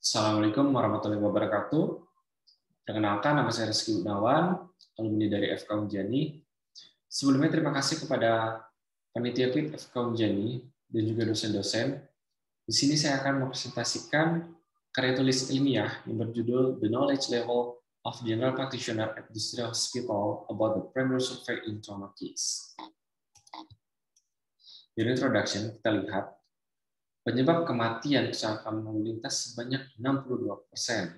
Assalamualaikum warahmatullahi wabarakatuh. Perkenalkan, nama saya Rizky Gunawan, alumni dari FK Unjani. Sebelumnya terima kasih kepada panitia PIT FK Unjani dan juga dosen-dosen. Di sini saya akan mempresentasikan karya tulis ilmiah yang berjudul The Knowledge Level of General Practitioner at District Hospital about the Primary Survey in Trauma Case. Di introduction, kita lihat penyebab kematian kecelakaan lalu lintas sebanyak 62%.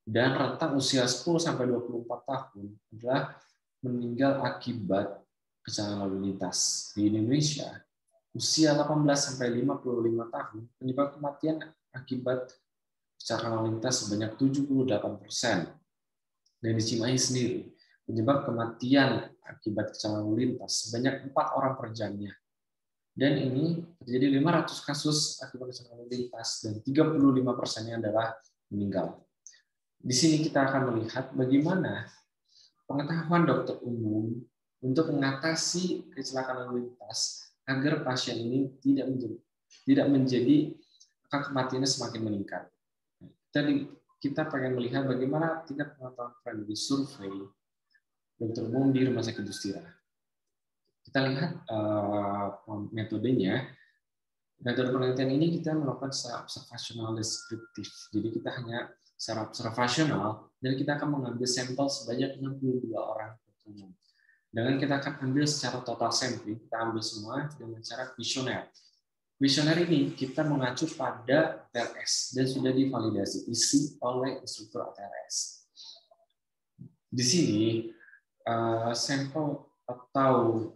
Dan rentang usia 10-24 tahun adalah meninggal akibat kecelakaan lalu lintas. Di Indonesia, usia 18-55 tahun, penyebab kematian akibat kecelakaan lalu lintas sebanyak 78%. Dan di Cimahi sendiri, penyebab kematian akibat kecelakaan lalu lintas sebanyak 4 orang per jamnya. Dan ini terjadi 500 kasus akibat kecelakaan lalu lintas dan 35%-nya adalah meninggal. Di sini kita akan melihat bagaimana pengetahuan dokter umum untuk mengatasi kecelakaan lalu lintas agar pasien ini tidak menjadi angka kematiannya semakin meningkat. Kita pengen melihat bagaimana tingkat pengetahuan primary survey dokter umum di Rumah Sakit Dustira. Kita lihat metodenya. Metode penelitian ini kita melakukan secara observasional deskriptif. Jadi kita hanya secara observasional dan kita akan mengambil sampel sebanyak 62 orang umum. Dengan kita akan ambil secara total sampling, kita ambil semua dengan cara kuesioner. Kuesioner ini kita mengacu pada ATLS dan sudah divalidasi isi oleh instruktur ATLS. Di sini sampel atau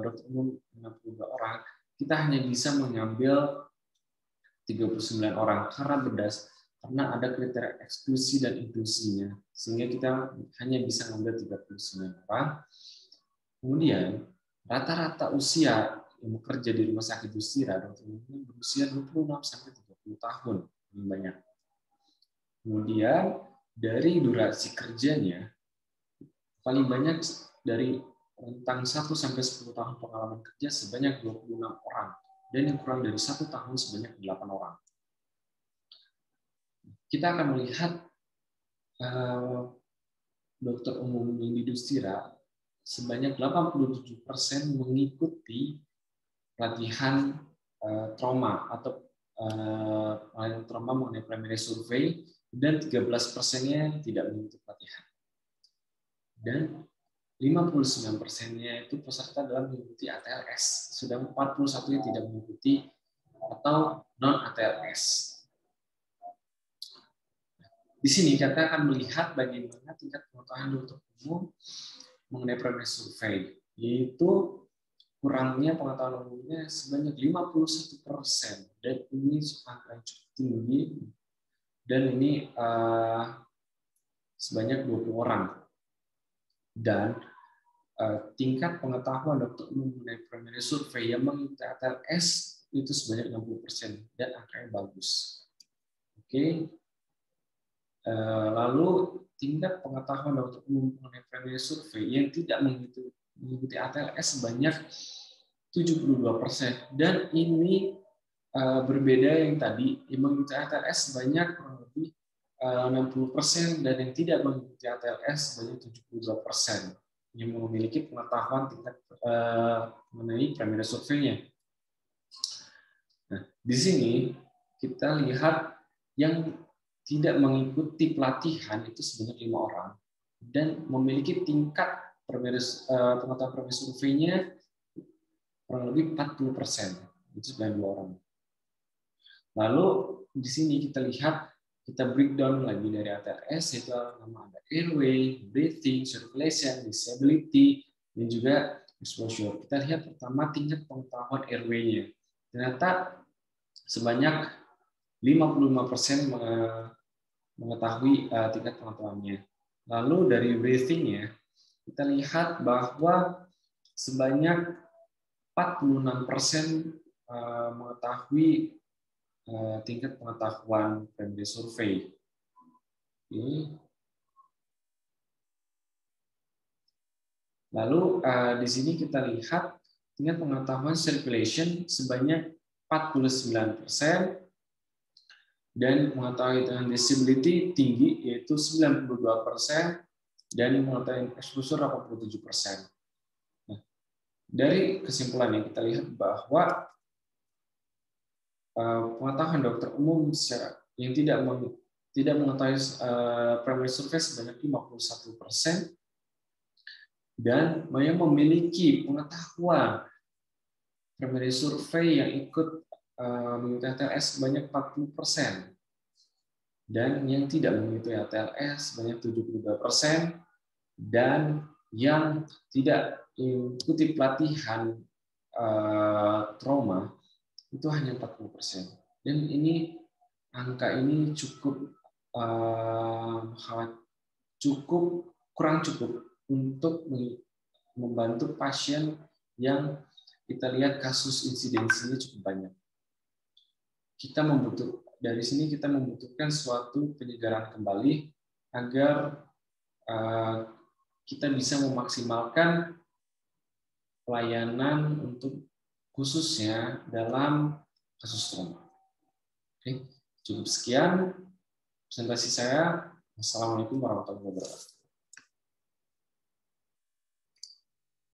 dokter umum 62 orang, kita hanya bisa mengambil 39 orang karena ada kriteria eksklusi dan inklusinya, sehingga kita hanya bisa mengambil 39 orang. Kemudian rata-rata usia yang bekerja di Rumah Sakit Dustira dokter umum berusia 26-30 tahun, lebih banyak. Kemudian dari durasi kerjanya paling banyak dari rentang 1-10 tahun pengalaman kerja sebanyak 26 orang, dan yang kurang dari 1 tahun sebanyak 8 orang. Kita akan melihat dokter umum yang di Dustira sebanyak 87% mengikuti pelatihan trauma atau trauma mengenai primary survey, dan 13%-nya tidak mengikuti pelatihan. Dan 59%-nya itu peserta dalam mengikuti ATLS, sedang 41% tidak mengikuti atau non-ATLS. Di sini kita akan melihat bagaimana tingkat pengetahuan dokter umum mengenai primary survey, yaitu kurangnya pengetahuan umumnya sebanyak 51%, dan ini angka yang cukup tinggi, dan ini sebanyak 20 orang. Dan tingkat pengetahuan dokter umum mengenai primary survey yang mengikuti ATLS itu sebanyak 60%, dan angkanya bagus. Oke. Lalu tingkat pengetahuan dokter umum mengenai primary survey yang tidak mengikuti ATLS sebanyak 72%, dan ini berbeda yang tadi yang mengikuti ATLS sebanyak kurang lebih 60%, dan yang tidak mengikuti ATLS sebanyak 72% yang memiliki pengetahuan tingkat mengenai primary survey-nya. Nah, di sini kita lihat yang tidak mengikuti pelatihan itu sebanyak 5 orang, dan memiliki tingkat pengetahuan primary survey-nya kurang lebih 40%, itu 92 orang. Lalu di sini kita lihat, kita breakdown lagi dari ATLS, yaitu nama ada airway, breathing, circulation, disability, dan juga exposure. Kita lihat pertama tingkat pengetahuan airway-nya. Ternyata sebanyak 55% mengetahui tingkat pengetahuannya. Lalu dari breathing-nya, kita lihat bahwa sebanyak 46% mengetahui tingkat pengetahuan primary survey. Lalu di sini kita lihat tingkat pengetahuan circulation sebanyak 49%, dan mengetahui dengan disability tinggi yaitu 92% dan mengetahui exposure 87%. Nah, dari kesimpulan yang kita lihat bahwa pengetahuan dokter umum yang tidak mengetahui primary survey sebanyak 51% dan yang memiliki pengetahuan primary survey yang ikut mengikuti HTLS sebanyak 40% dan yang tidak mengikuti HTLS sebanyak 72% dan yang tidak mengikuti pelatihan trauma itu hanya 40%. Dan ini angka ini kurang cukup untuk membantu pasien yang kita lihat kasus insidensinya cukup banyak. Dari sini kita membutuhkan suatu penyegaran kembali agar kita bisa memaksimalkan pelayanan untuk khususnya dalam kasus trauma. Oke, cukup sekian presentasi saya. Wassalamualaikum warahmatullahi wabarakatuh.